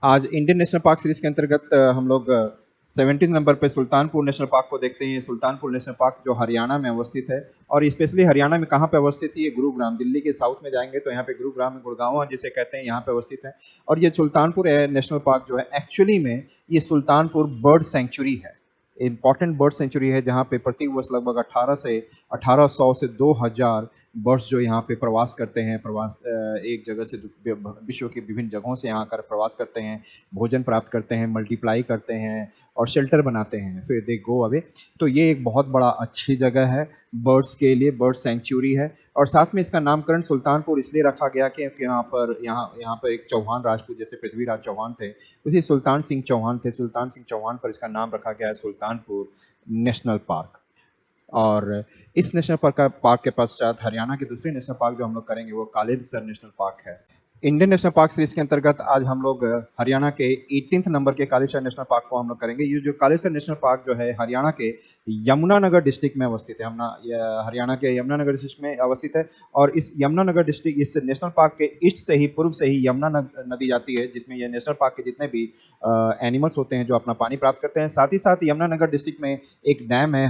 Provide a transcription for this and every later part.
आज Indian national park series के अंतर्गत हम लोग 17 नंबर पे सुल्तानपुर नेशनल पार्क को देखते हैं। सुल्तानपुर नेशनल पार्क जो हरियाणा में अवस्थित है और स्पेशली हरियाणा में कहाँ पे अवस्थित है, ये गुरुग्राम, दिल्ली के साउथ में जाएंगे तो यहाँ पे गुरुग्राम में गुड़गांव जिसे कहते हैं, यहाँ पे अवस्थित है। और ये सुल्तानपुर नेशनल पार्क जो है एक्चुअली में ये सुल्तानपुर बर्ड सेंचुरी है, इम्पॉर्टेंट बर्ड सेंचुरी है, जहाँ पे प्रति वर्ष लगभग 1800 से 2000 बर्ड्स जो यहाँ पे प्रवास करते हैं। एक जगह से विश्व की विभिन्न जगहों से यहाँ आकर प्रवास करते हैं, भोजन प्राप्त करते हैं, मल्टीप्लाई करते हैं और शेल्टर बनाते हैं, फिर दे गो अवे। तो ये एक बहुत बड़ा अच्छी जगह है बर्ड्स के लिए, बर्ड सेंचुरी है। और साथ में इसका नामकरण सुल्तानपुर इसलिए रखा गया कि यहाँ पर एक चौहान राजपूत, जैसे पृथ्वीराज चौहान थे, उसी सुल्तान सिंह चौहान थे, सुल्तान सिंह चौहान पर इसका नाम रखा गया है सुल्तानपुर नेशनल पार्क। और इस नेशनल पार्क के पश्चात हरियाणा के दूसरे नेशनल पार्क जो हम लोग करेंगे वो कालेसर नेशनल पार्क है। इंडियन नेशनल पार्क सीरीज के अंतर्गत आज हम लोग हरियाणा के 18th नंबर के कालेसर नेशनल पार्क को हम लोग करेंगे। ये जो कालेसर नेशनल पार्क जो है हरियाणा के यमुनानगर डिस्ट्रिक्ट में अवस्थित है। हरियाणा के यमुनानगर डिस्ट्रिक्ट में अवस्थित है और इस यमुनानगर डिस्ट्रिक्ट, इस नेशनल पार्क के ईस्ट से ही, पूर्व से ही यमुना नदी जाती है, जिसमें यह नेशनल पार्क के जितने भी एनिमल्स होते हैं जो अपना पानी प्राप्त करते हैं। साथ ही साथ यमुनानगर डिस्ट्रिक्ट में एक डैम है,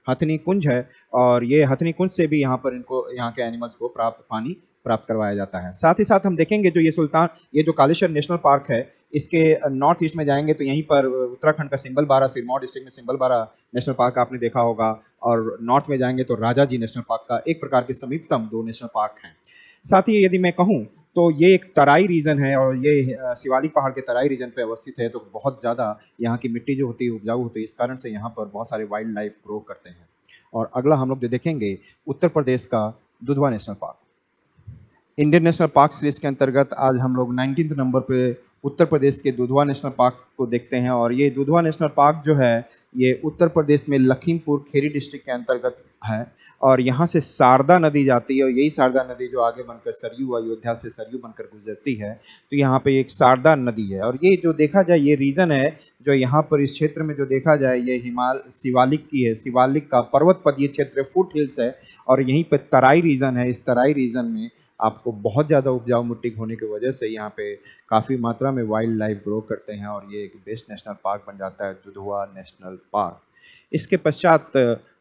हथनी कुंज है, और ये हथनी कुंज से भी यहाँ के एनिमल्स को पानी प्राप्त करवाया जाता है। साथ ही साथ हम देखेंगे जो ये जो कालेश्वर नेशनल पार्क है, इसके नॉर्थ ईस्ट में जाएंगे तो यहीं पर उत्तराखंड का सिंबलबारा, सिरमौर डिस्ट्रिक्ट में सिंबलबारा नेशनल पार्क आपने देखा होगा, और नॉर्थ में जाएंगे तो राजाजी नेशनल पार्क का एक प्रकार के समीपतम 2 नेशनल पार्क हैं। साथ ही यदि मैं कहूँ तो ये एक तराई रीजन है और ये शिवालिक पहाड़ के तराई रीजन पे अवस्थित है, तो बहुत ज़्यादा यहाँ की मिट्टी जो होती है उपजाऊ होती है, इस कारण से यहाँ पर बहुत सारे वाइल्ड लाइफ ग्रो करते हैं। और अगला हम लोग जो देखेंगे उत्तर प्रदेश का Dudhwa national park. Indian national park series के अंतर्गत आज हम लोग 19th नंबर पे उत्तर प्रदेश के दुधवा नेशनल पार्क को देखते हैं। और ये दुधवा नेशनल पार्क जो है ये उत्तर प्रदेश में लखीमपुर खेरी डिस्ट्रिक्ट के अंतर्गत है और यहाँ से शारदा नदी जाती है और यही शारदा नदी जो आगे बनकर सरयू, अयोध्या से सरयू बनकर गुजरती है। तो यहाँ पे एक शारदा नदी है और ये जो देखा जाए ये रीजन है जो यहाँ पर इस क्षेत्र में जो देखा जाए ये शिवालिक की है, शिवालिक का पर्वत पदीय क्षेत्र, फुट हिल्स है और यहीं पर तराई रीजन है। इस तराई रीजन में आपको बहुत ज़्यादा उपजाऊ मिट्टी होने की वजह से यहाँ पे काफ़ी मात्रा में वाइल्ड लाइफ ग्रो करते हैं और ये एक बेस्ट नेशनल पार्क बन जाता है, दुधवा नेशनल पार्क। इसके पश्चात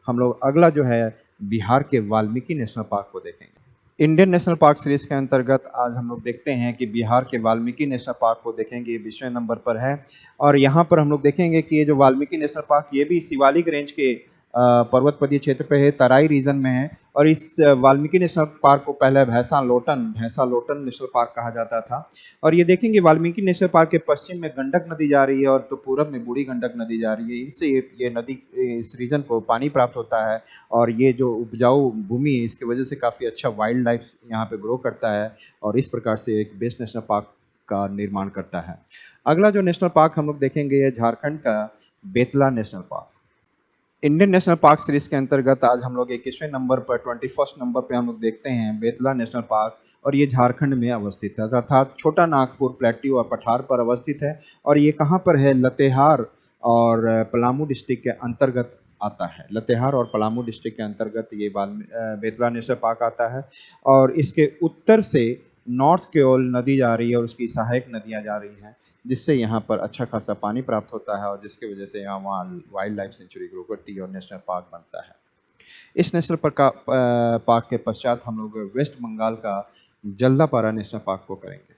हम लोग अगला जो है बिहार के वाल्मीकि नेशनल पार्क को देखेंगे। इंडियन नेशनल पार्क सीरीज के अंतर्गत आज हम लोग देखते हैं कि बिहार के वाल्मीकि नेशनल पार्क को देखेंगे, ये 20वें नंबर पर है। और यहाँ पर हम लोग देखेंगे कि ये जो वाल्मीकि नेशनल पार्क ये भी शिवालिक रेंज के पर्वत पदीय क्षेत्र पे है, तराई रीजन में है। और इस वाल्मीकि नेशनल पार्क को पहले भैंसा लोटन नेशनल पार्क कहा जाता था। और ये देखेंगे वाल्मीकि नेशनल पार्क के पश्चिम में गंडक नदी जा रही है और तो पूरब में बूढ़ी गंडक नदी जा रही है। इनसे ये नदी, इस रीजन को पानी प्राप्त होता है और ये जो उपजाऊ भूमि है इसकी वजह से काफ़ी अच्छा वाइल्ड लाइफ यहाँ पे ग्रो करता है और इस प्रकार से एक बेस्ट नेशनल पार्क का निर्माण करता है। अगला जो नेशनल पार्क हम लोग देखेंगे ये झारखंड का Betla national park. Indian national park series के अंतर्गत आज हम लोग 21वें नंबर पर, 21st नंबर पे हम लोग देखते हैं बेतला नेशनल पार्क और ये झारखंड में अवस्थित है, अर्थात छोटा नागपुर, प्लेट्यू और पठार पर अवस्थित है। और ये कहाँ पर है, लतेहार और पलामू डिस्ट्रिक्ट के अंतर्गत आता है। लतेहार और पलामू डिस्ट्रिक्ट के अंतर्गत ये बेतला नेशनल पार्क आता है और इसके उत्तर से नॉर्थ की ओर नदी जा रही है और उसकी सहायक नदियाँ जा रही हैं, जिससे यहाँ पर अच्छा खासा पानी प्राप्त होता है और जिसकी वजह से यहाँ वहाँ वाइल्ड लाइफ सेंचुरी ग्रो करती है और नेशनल पार्क बनता है। इस नेशनल पार्क के पश्चात हम लोग वेस्ट बंगाल का जल्दापारा नेशनल पार्क को करेंगे।